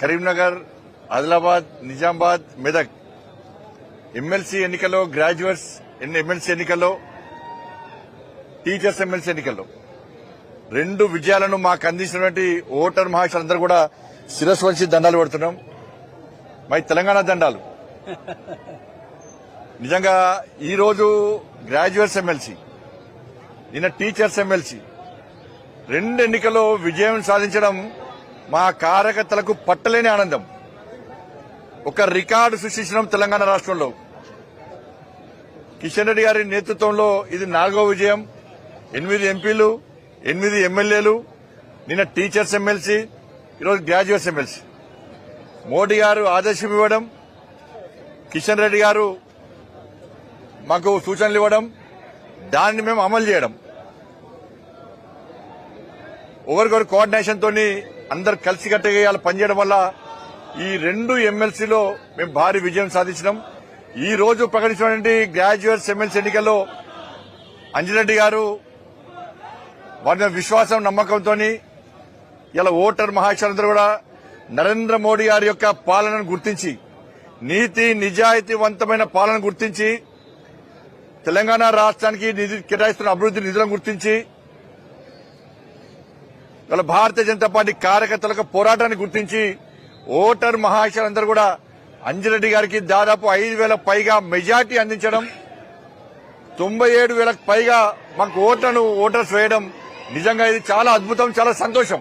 Karimnagar, Adilabad, Nizamabad, Medak MLC ఎన్నికల్లో, graduates MLC ఎన్నికల్లో, teachers MLC ఎన్నికల్లో 2 విజయాలను మాకు అందించినటువంటి ఓటర్ మహాశయులందరూ కూడా శిరస్సు వంచి దండాలు పెడుతున్నాం. మై తెలంగాణ దండాలు. నిజంగా ఈరోజు గ్రాడ్యుయేట్స్ ఎమ్మెల్సీ, నిన్న టీచర్స్ ఎమ్మెల్సీ 2 ఎన్నికల్లో విజయం సాధించడం మా కార్యకర్తలకు పట్టలేని ఆనందం. ఒక రికార్డు సృష్టించడం తెలంగాణ రాష్ట్రంలో. కిషన్ రెడ్డి గారి నేతృత్వంలో ఇది 4వ విజయం. 8 ఎంపీలు, 8 ఎమ్మెల్యేలు, నిన్న టీచర్స్ ఎమ్మెల్సీ, ఈరోజు గ్రాడ్యుయేట్స్ ఎమ్మెల్సీ. మోడీ గారు ఆదేశం ఇవ్వడం, కిషన్ రెడ్డి గారు మాకు సూచనలు ఇవ్వడం, దాన్ని మేము అమలు చేయడం, ఒకరికొకరు కోఆర్డినేషన్ తోని అందరు కలిసికట్టుగా ఇవాళ పనిచేయడం వల్ల ఈ 2 ఎమ్మెల్సీలో మేము భారీ విజయం సాధించినాం. ఈ రోజు ప్రకటించినటువంటి గ్రాడ్యుయేట్స్ ఎమ్మెల్సీ ఎన్నికల్లో అంజిరెడ్డి గారు వారి విశ్వాసం, నమ్మకంతో ఇలా ఓటర్ మహాశయులందరూ కూడా నరేంద్ర మోడీ గారి యొక్క పాలనను గుర్తించి, నీతి నిజాయితీవంతమైన పాలన గుర్తించి, తెలంగాణ రాష్ట్రానికి కేటాయిస్తున్న అభివృద్ధి నిధులను గుర్తించి, ఇలా భారతీయ జనతా పార్టీ కార్యకర్తలకు పోరాటాన్ని గుర్తించి ఓటర్ మహాశయులందరూ కూడా అంజిరెడ్డి గారికి దాదాపు 5,000 పైగా మెజార్టీ అందించడం, 97,000 పైగా మాకు ఓటర్స్ వేయడం నిజంగా ఇది చాలా అద్భుతం, చాలా సంతోషం.